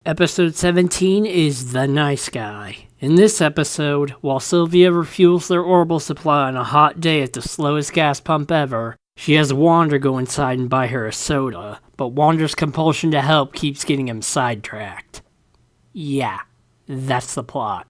Episode 17 is The Nice Guy. In this episode, while Sylvia refuels their orbital supply on a hot day at the slowest gas pump ever, she has Wander go inside and buy her a soda, but Wander's compulsion to help keeps getting him sidetracked. Yeah, that's the plot.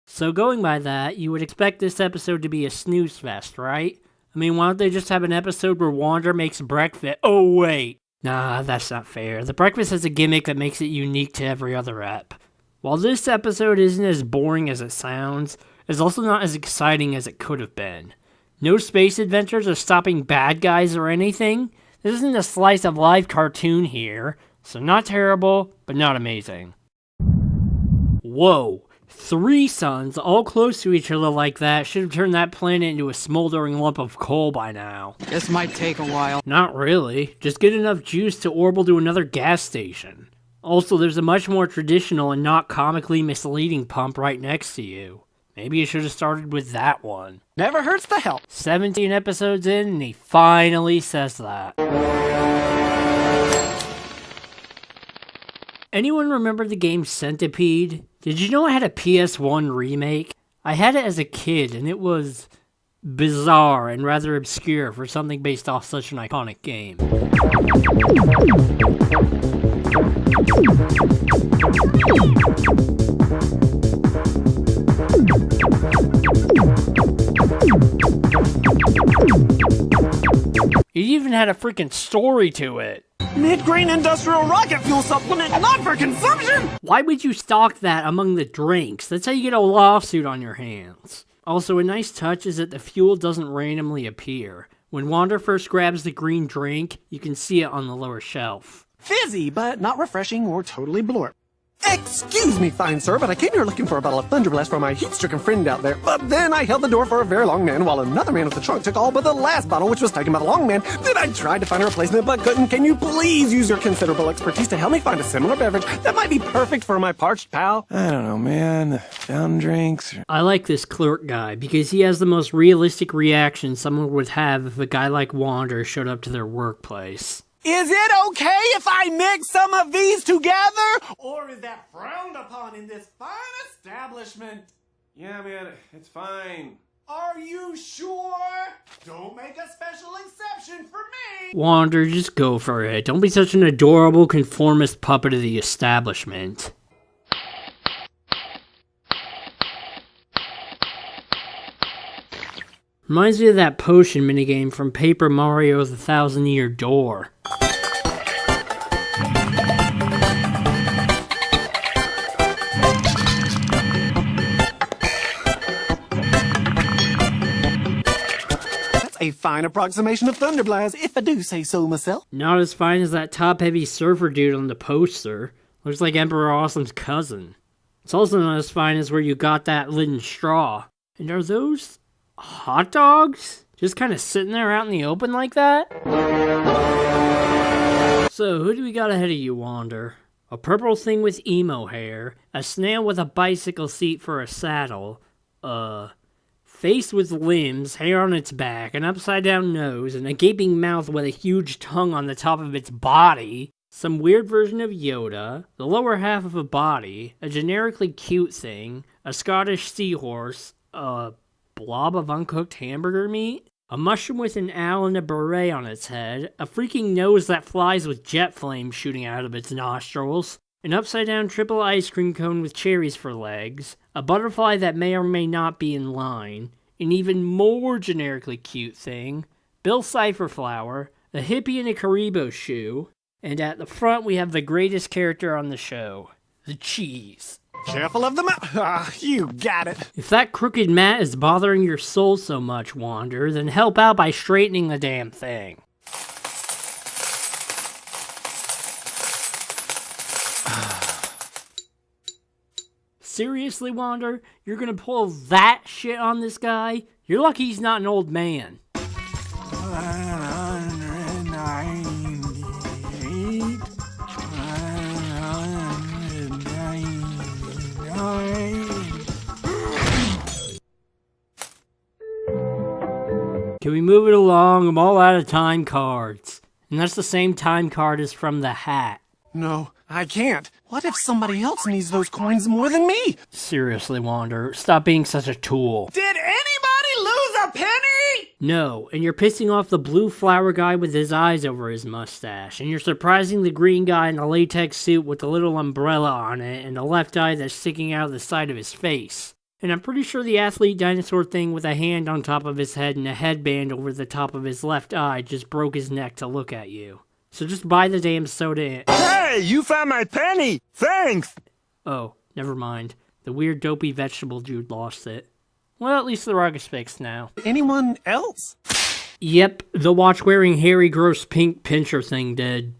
So going by that, you would expect this episode to be a snooze fest, right? I mean, why don't they just have an episode where Wander makes breakfast? Oh wait! Nah, that's not fair. The breakfast has a gimmick that makes it unique to every other ep. While this episode isn't as boring as it sounds, it's also not as exciting as it could have been. No space adventures or stopping bad guys or anything. This isn't a slice of life cartoon here, so not terrible, but not amazing. Whoa, 3 suns all close to each other like that should have turned that planet into a smoldering lump of coal by now. This might take a while. Not really, just get enough juice to orbital to another gas station. Also, there's a much more traditional and not comically misleading pump right next to you. Maybe you should have started with that one. Never hurts to help. 17 episodes in, and he finally says that. Anyone remember the game Centipede? Did you know I had a PS1 remake? I had it as a kid, and it was bizarre and rather obscure for something based off such an iconic game. It even had a freaking story to it. Mid-grain industrial rocket fuel supplement, not for consumption! Why would you stock that among the drinks? That's how you get a lawsuit on your hands. Also, a nice touch is that the fuel doesn't randomly appear. When Wander first grabs the green drink, you can see it on the lower shelf. Fizzy, but not refreshing or totally blurb. Excuse me, fine sir, but I came here looking for a bottle of Thunderblast for my heat-stricken friend out there. But then I held the door for a very long man while another man with the trunk took all but the last bottle, which was taken by the long man. Then I tried to find a replacement, but couldn't. Can you please use your considerable expertise to help me find a similar beverage that might be perfect for my parched pal? I don't know, man. Fountain drinks. I like this clerk guy because he has the most realistic reaction someone would have if a guy like Wander showed up to their workplace. Is it okay if I mix some of these together? Or is that frowned upon in this fine establishment? Yeah, man, it's fine. Are you sure? Don't make a special exception for me. Wander, just go for it. Don't be such an adorable conformist puppet of the establishment. Reminds me of that potion minigame from Paper Mario's 1,000-Year Door. That's a fine approximation of Thunderblast, if I do say so myself. Not as fine as that top-heavy surfer dude on the poster. Looks like Emperor Awesome's cousin. It's also not as fine as where you got that linen straw. And are those hot dogs? Just kind of sitting there out in the open like that? So, who do we got ahead of you, Wander? A purple thing with emo hair, a snail with a bicycle seat for a saddle, face with limbs, hair on its back, an upside-down nose, and a gaping mouth with a huge tongue on the top of its body, some weird version of Yoda, the lower half of a body, a generically cute thing, a Scottish seahorse, a blob of uncooked hamburger meat, a mushroom with an owl and a beret on its head, a freaking nose that flies with jet flames shooting out of its nostrils, an upside-down triple ice cream cone with cherries for legs, a butterfly that may or may not be in line, an even more generically cute thing, Bill Cipher flower, a hippie in a Karibo shoe, and at the front we have the greatest character on the show, the cheese. Careful of the you got it. If that crooked mat is bothering your soul so much, Wander, then help out by straightening the damn thing. Seriously, Wander? You're gonna pull that shit on this guy? You're lucky he's not an old man. 198. 199. Can we move it along? I'm all out of time cards. And that's the same time card as from the hat. No, I can't. What if somebody else needs those coins more than me? Seriously, Wander, stop being such a tool. Did anybody lose a penny? No, and you're pissing off the blue flower guy with his eyes over his mustache, and you're surprising the green guy in the latex suit with the little umbrella on it and the left eye that's sticking out of the side of his face. And I'm pretty sure the athlete dinosaur thing with a hand on top of his head and a headband over the top of his left eye just broke his neck to look at you. So just buy the damn soda and— Hey, you found my penny! Thanks! Oh, never mind. The weird dopey vegetable dude lost it. Well, at least the rug is fixed now. Anyone else? Yep, the watch-wearing hairy gross pink pincher thing did.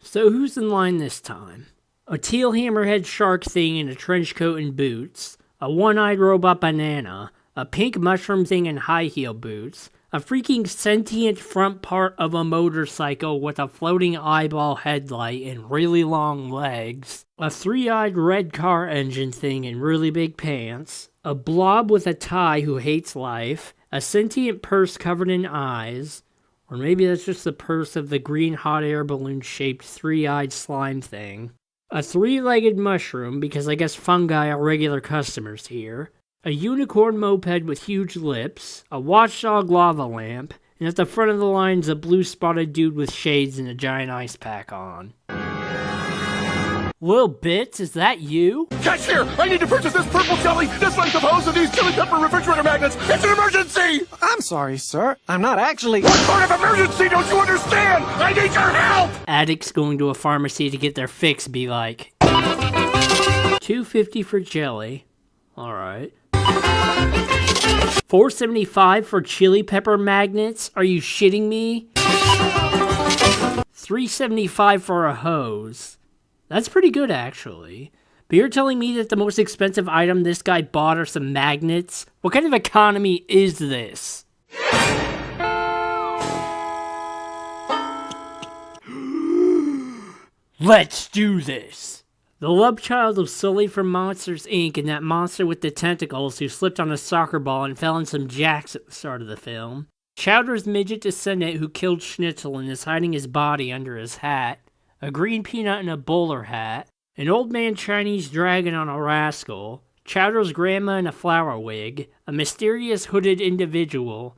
So who's in line this time? A teal hammerhead shark thing in a trench coat and boots, a one-eyed robot banana, a pink mushroom thing in high heel boots, a freaking sentient front part of a motorcycle with a floating eyeball headlight and really long legs, a three-eyed red car engine thing in really big pants, a blob with a tie who hates life, a sentient purse covered in eyes, or maybe that's just the purse of the green hot air balloon shaped three-eyed slime thing, a three-legged mushroom because I guess fungi are regular customers here, a unicorn moped with huge lips, a watchdog lava lamp, and at the front of the line's a blue-spotted dude with shades and a giant ice pack on. Lil Bits, is that you? Cashier, I need to purchase this purple jelly, this length of hose, and these chili pepper refrigerator magnets. It's an emergency! I'm sorry, sir. I'm not actually— What sort of emergency don't you understand? I need your help! Addicts going to a pharmacy to get their fix be like, $2.50 for jelly. Alright. $4.75 for chili pepper magnets? Are you shitting me? $3.75 for a hose. That's pretty good, actually. But you're telling me that the most expensive item this guy bought are some magnets? What kind of economy is this? Let's do this! The love child of Sully from Monsters, Inc. and that monster with the tentacles who slipped on a soccer ball and fell in some jacks at the start of the film. Chowder's midget descendant who killed Schnitzel and is hiding his body under his hat. A green peanut in a bowler hat. An old man Chinese dragon on a rascal. Chowder's grandma in a flower wig. A mysterious hooded individual.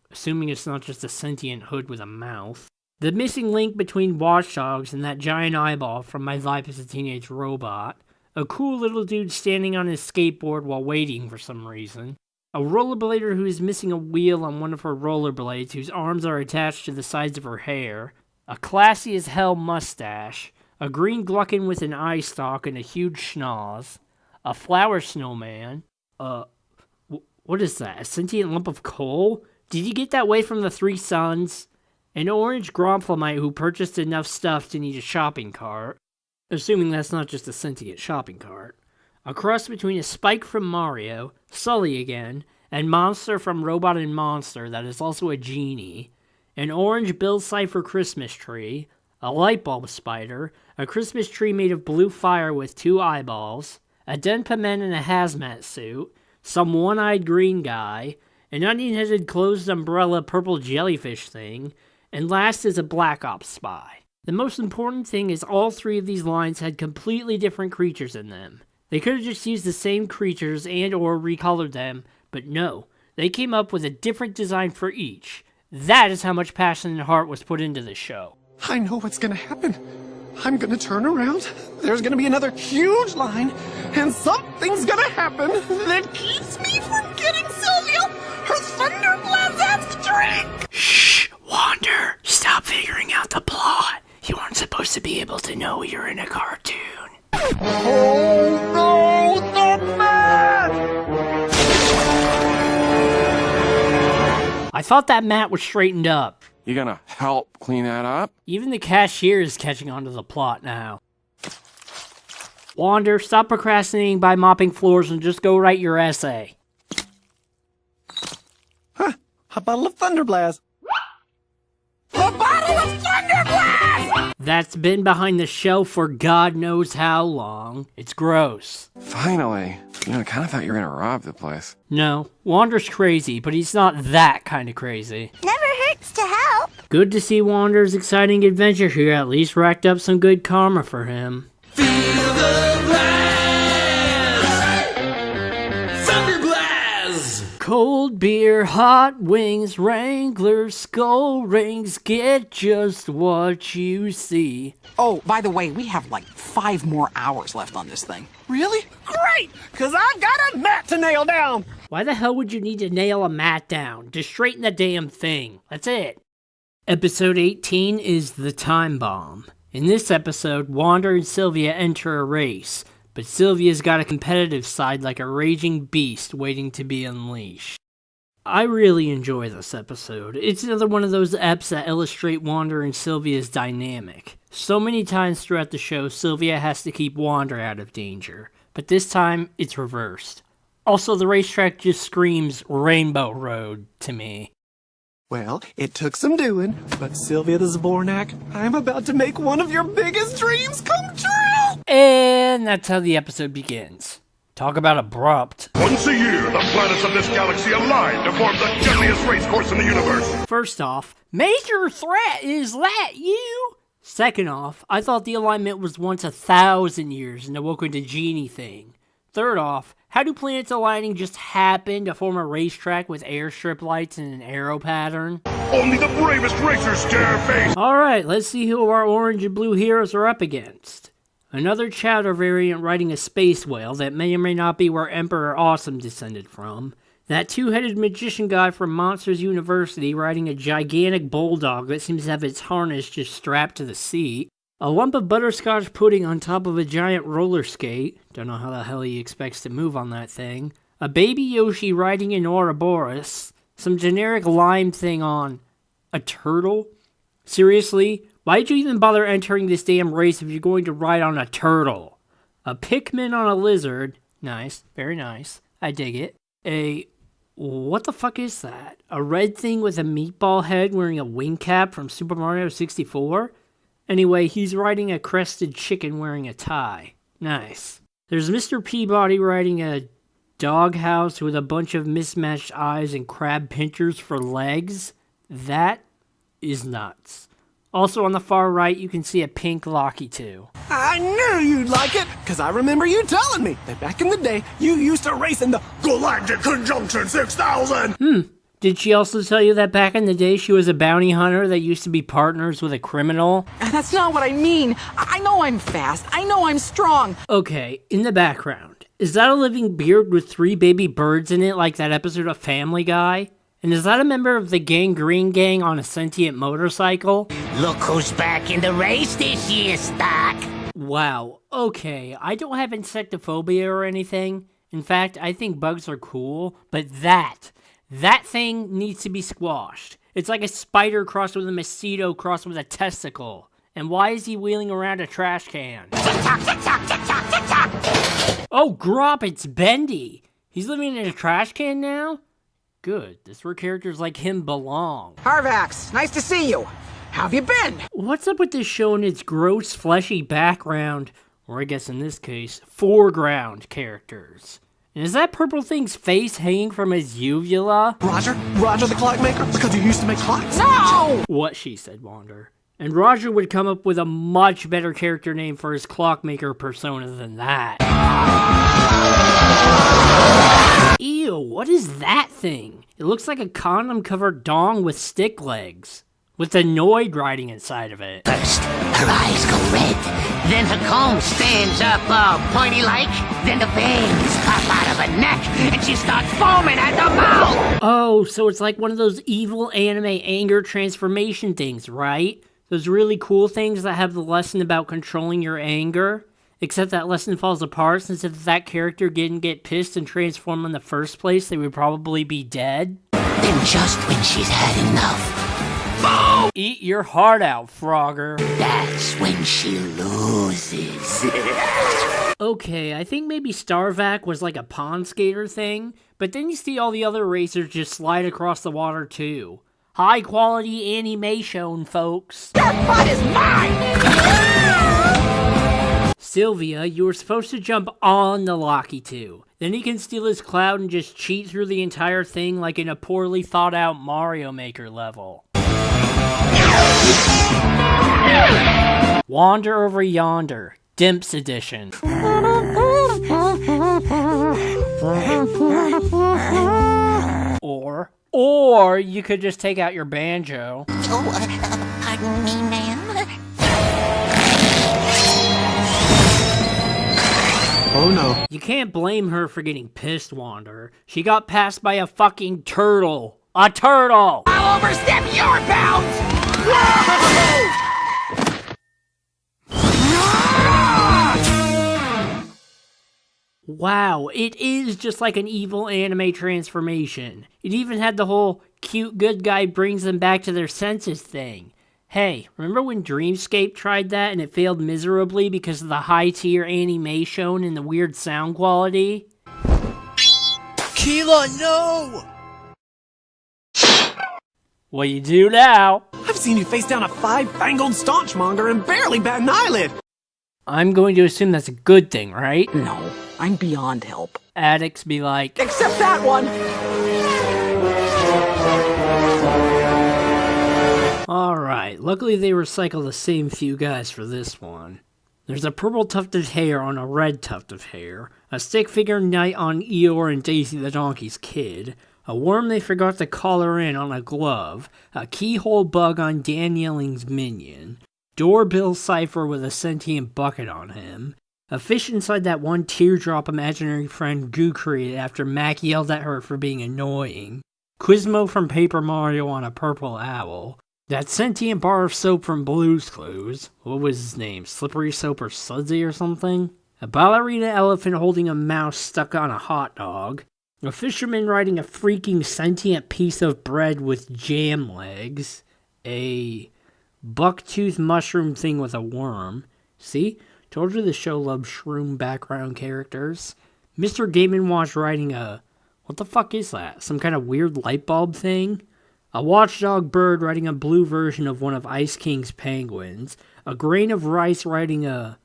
Assuming it's not just a sentient hood with a mouth. The missing link between Watch Dogs and that giant eyeball from My Life as a Teenage Robot. A cool little dude standing on his skateboard while waiting for some reason. A rollerblader who is missing a wheel on one of her rollerblades whose arms are attached to the sides of her hair. A classy as hell mustache. A green gluckin with an eye stalk and a huge schnoz. A flower snowman. What is that? A sentient lump of coal? Did you get that way from the Three Sons? An orange Gromflemite who purchased enough stuff to need a shopping cart. Assuming that's not just a sentient shopping cart. A cross between a Spike from Mario, Sully again, and Monster from Robot and Monster that is also a genie. An orange Bill Cipher Christmas tree. A light bulb spider. A Christmas tree made of blue fire with 2 eyeballs. A Denpa man in a hazmat suit. Some one-eyed green guy. An onion-headed closed umbrella purple jellyfish thing. And last is a Black Ops spy. The most important thing is all 3 of these lines had completely different creatures in them. They could have just used the same creatures and or recolored them, but no, they came up with a different design for each. That is how much passion and heart was put into the show. I know what's gonna happen. I'm gonna turn around, there's gonna be another huge line, and something's gonna happen that keeps me from getting Sylvia her Thunderblast drink! Shh, Wander, stop figuring out the plot. You aren't supposed to be able to know you're in a cartoon. Oh no, the man! I thought that mat was straightened up. You gonna help clean that up? Even the cashier is catching on to the plot now. Wander, stop procrastinating by mopping floors and just go write your essay. Huh, a bottle of Thunderblast. A bottle of Thunderblast! That's been behind the shelf for God knows how long. It's gross. Finally. I kind of thought you were gonna rob the place. No, Wander's crazy, but he's not that kind of crazy. Never hurts to help. Good to see Wander's exciting adventure here at least racked up some good karma for him. Cold beer, hot wings, Wranglers, skull rings, get just what you see. Oh, by the way, we have like 5 more hours left on this thing. Really? Great! Cause I've got a mat to nail down! Why the hell would you need to nail a mat down? Just straighten the damn thing. That's it. Episode 18 is the Timebomb. In this episode, Wander and Sylvia enter a race, but Sylvia's got a competitive side like a raging beast waiting to be unleashed. I really enjoy this episode. It's another one of those eps that illustrate Wander and Sylvia's dynamic. So many times throughout the show, Sylvia has to keep Wander out of danger, but this time, it's reversed. Also, the racetrack just screams Rainbow Road to me. Well, it took some doing, but Sylvia the Zbornak, I'm about to make one of your biggest dreams come true! And that's how the episode begins. Talk about abrupt. Once a year, the planets of this galaxy align to form the deadliest racecourse in the universe. First off, major threat, is that you? Second off, I thought the alignment was once 1,000 years and awoke into genie thing. Third off, how do planets aligning just happen to form a racetrack with airstrip lights and an arrow pattern? Only the bravest racers dare face. Alright, let's see who our orange and blue heroes are up against. Another Chowder variant riding a space whale that may or may not be where Emperor Awesome descended from. That two-headed magician guy from Monsters University riding a gigantic bulldog that seems to have its harness just strapped to the seat. A lump of butterscotch pudding on top of a giant roller skate. Don't know how the hell he expects to move on that thing. A baby Yoshi riding an Ouroboros. Some generic lime thing on a turtle? Seriously? Why'd you even bother entering this damn race if you're going to ride on a turtle? A Pikmin on a lizard. Nice. Very nice. I dig it. What the fuck is that? A red thing with a meatball head wearing a wing cap from Super Mario 64? Anyway, he's riding a crested chicken wearing a tie. Nice. There's Mr. Peabody riding a doghouse with a bunch of mismatched eyes and crab pinchers for legs. That is nuts. Also on the far right, you can see a pink Locky 2. I knew you'd like it, because I remember you telling me that back in the day, you used to race in the Galactic Conjunction 6000! Did she also tell you that back in the day she was a bounty hunter that used to be partners with a criminal? That's not what I mean. I know I'm fast. I know I'm strong. Okay, in the background, is that a living beard with 3 baby birds in it like that episode of Family Guy? And is that a member of the Gangrene Gang on a sentient motorcycle? Look who's back in the race this year, Stock. Wow, okay, I don't have insectophobia or anything. In fact, I think bugs are cool, but that thing needs to be squashed. It's like a spider crossed with a mosquito crossed with a testicle. And why is he wheeling around a trash can? Oh, Grop, it's Bendy. He's living in a trash can now? Good, that's where characters like him belong. Harvax, nice to see you. How have you been? What's up with this show and its gross, fleshy background, or I guess in this case, foreground characters? And is that purple thing's face hanging from his uvula? Roger the clockmaker, because he used to make clocks. No! What she said, Wander. And Roger would come up with a much better character name for his clockmaker persona than that. Ew, what is that thing? It looks like a condom-covered dong with stick legs. With a Noid riding inside of it. First, her eyes go red. Then her comb stands up all pointy-like. Then the veins pop out of her neck, and she starts foaming at the mouth. Oh, so it's like one of those evil anime anger transformation things, right? Those really cool things that have the lesson about controlling your anger? Except that lesson falls apart since if that character didn't get pissed and transform in the first place, they would probably be dead. Then just when she's had enough, boom! Eat your heart out, Frogger. That's when she loses. Okay, I think maybe Starvac was like a pond skater thing, but then you see all the other racers just slide across the water too. High quality animation, folks. Your butt is mine! Sylvia, you were supposed to jump on the Locky 2. Then he can steal his cloud and just cheat through the entire thing like in a poorly thought out Mario Maker level. Wander Over Yonder, Dimps Edition. Or you could just take out your banjo. Pardon me, ma'am. Oh no. You can't blame her for getting pissed, Wander. She got passed by a fucking turtle. A turtle! I'll overstep your bounds! Wow, it is just like an evil anime transformation. It even had the whole cute good guy brings them back to their senses thing. Hey, remember when Dreamscape tried that and it failed miserably because of the high-tier animation and the weird sound quality? Keela, no! What you do now? I've seen you face down a 5-fangled staunchmonger and barely bat an eyelid. I'm going to assume that's a good thing, right? No, I'm beyond help. Addicts be like, Except that one! alright, luckily they recycle the same few guys for this one. There's a purple tufted hair on a red tuft of hair, a stick figure knight on Eeyore and Daisy the Donkey's kid, a worm they forgot to collar in on a glove, a keyhole bug on Dan Yelling's minion, Doorbell Cypher with a sentient bucket on him, a fish inside that one teardrop imaginary friend Goo created after Mac yelled at her for being annoying, Quizmo from Paper Mario on a purple owl, that sentient bar of soap from Blue's Clues, what was his name, Slippery Soap or Sudsy or something? A ballerina elephant holding a mouse stuck on a hot dog, a fisherman riding a freaking sentient piece of bread with jam legs, a bucktooth mushroom thing with a worm. See? Told you the show loves shroom background characters. Mr. Game & Watch riding a... what the fuck is that? Some kind of weird light bulb thing? A watchdog bird riding a blue version of one of Ice King's penguins. A grain of rice riding a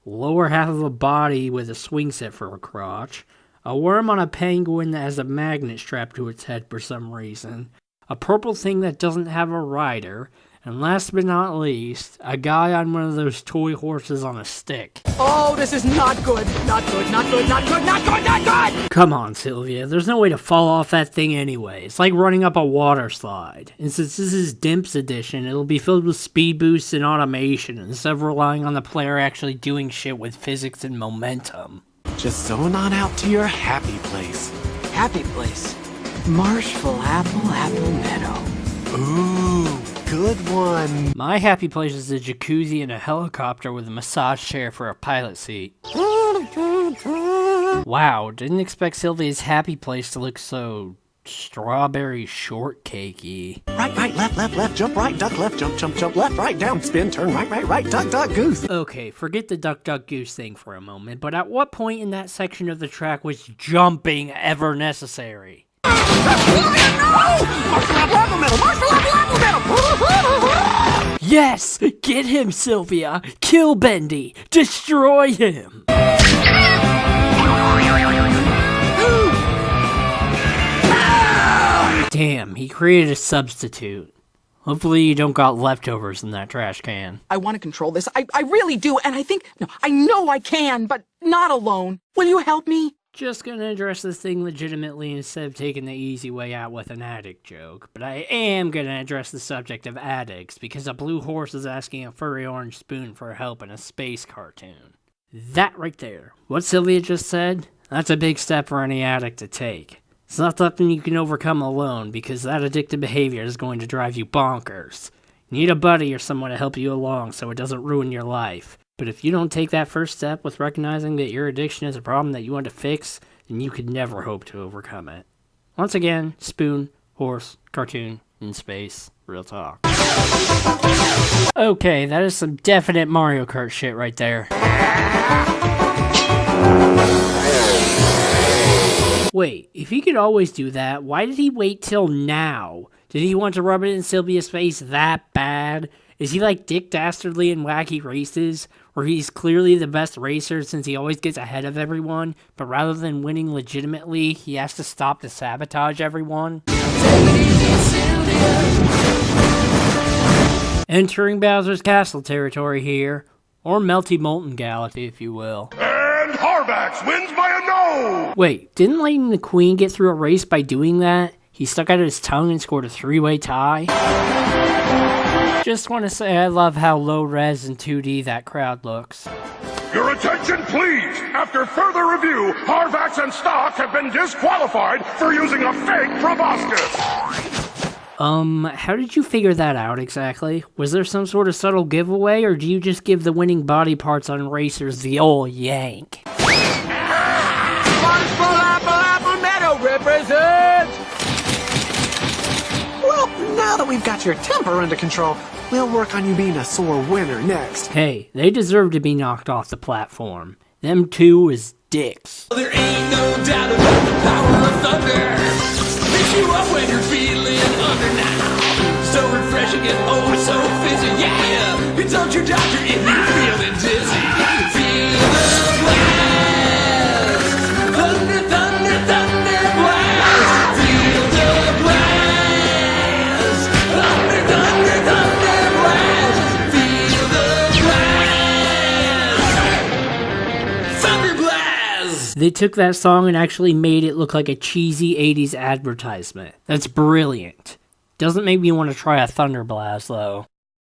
lower half of a body with a swing set for a crotch. A worm on a penguin that has a magnet strapped to its head for some reason. A purple thing that doesn't have a rider. And last but not least, a guy on one of those toy horses on a stick. Oh, this is not good. Not good, not good, not good, not good, not good! Come on, Sylvia. There's no way to fall off that thing anyway. It's like running up a water slide. And since this is Dimps Edition, it'll be filled with speed boosts and automation instead of relying on the player actually doing shit with physics and momentum. Just zone on out to your happy place. Happy place. Marshful Apple Meadow. Ooh, good one. My happy place is a jacuzzi and a helicopter with a massage chair for a pilot seat. Wow, didn't expect Sylvia's happy place to look so strawberry shortcakey. Right, left, jump right, duck left, jump, left, right, down, spin, turn, right, duck, goose. Okay, forget the duck, goose thing for a moment, but at what point in that section of the track was jumping ever necessary? Yes! Get him, Sylvia! Kill Bendy! Destroy him! Damn, he created a substitute. Hopefully you don't got leftovers in that trash can. I want to control this. I really do, and I know I can, but not alone. Will you help me? Just gonna address this thing legitimately instead of taking the easy way out with an addict joke, but I am gonna address the subject of addicts because a blue horse is asking a furry orange spoon for help in a space cartoon. That right there, what Sylvia just said, that's a big step for any addict to take. It's not something you can overcome alone because that addictive behavior is going to drive you bonkers. You need a buddy or someone to help you along so it doesn't ruin your life. But if you don't take that first step with recognizing that your addiction is a problem that you want to fix, then you could never hope to overcome it. Once again, spoon, horse, cartoon, in space, real talk. Okay, that is some definite Mario Kart shit right there. Wait, if he could always do that, why did he wait till now Did he want to rub it in Sylvia's face that bad? Is he like Dick Dastardly in Wacky Races, where he's clearly the best racer since he always gets ahead of everyone, but rather than winning legitimately, he has to stop to sabotage everyone? Entering Bowser's Castle territory here, or Melty Molten Galaxy if you will. And Harvax wins by a no! Wait, didn't Lightning McQueen get through a race by doing that? He stuck out his tongue and scored a 3-way tie? Just want to say I love how low res and 2D that crowd looks. Your attention, please! After further review, Harvax and Stock have been disqualified for using a fake proboscis! How did you figure that out exactly? Was there some sort of subtle giveaway, or do you just give the winning body parts on racers the ol' yank? Well, now that we've got your temper under control, we'll work on you being a sore winner next. Hey, they deserve to be knocked off the platform. Them two is dicks. There ain't no doubt about the power of thunder. Picks you up when you're feeling under now. So refreshing and oh so fizzy, yeah. Consult your doctor if you're feeling dizzy. Feel the blast. Thunder, thunder, thunder blast. Feel the blast. Thunder, thunder, thunder blast. Feel the blast. Thunder blast. They took that song and actually made it look like a cheesy 80s advertisement. That's brilliant. Doesn't make me want to try a Thunder Blast, though.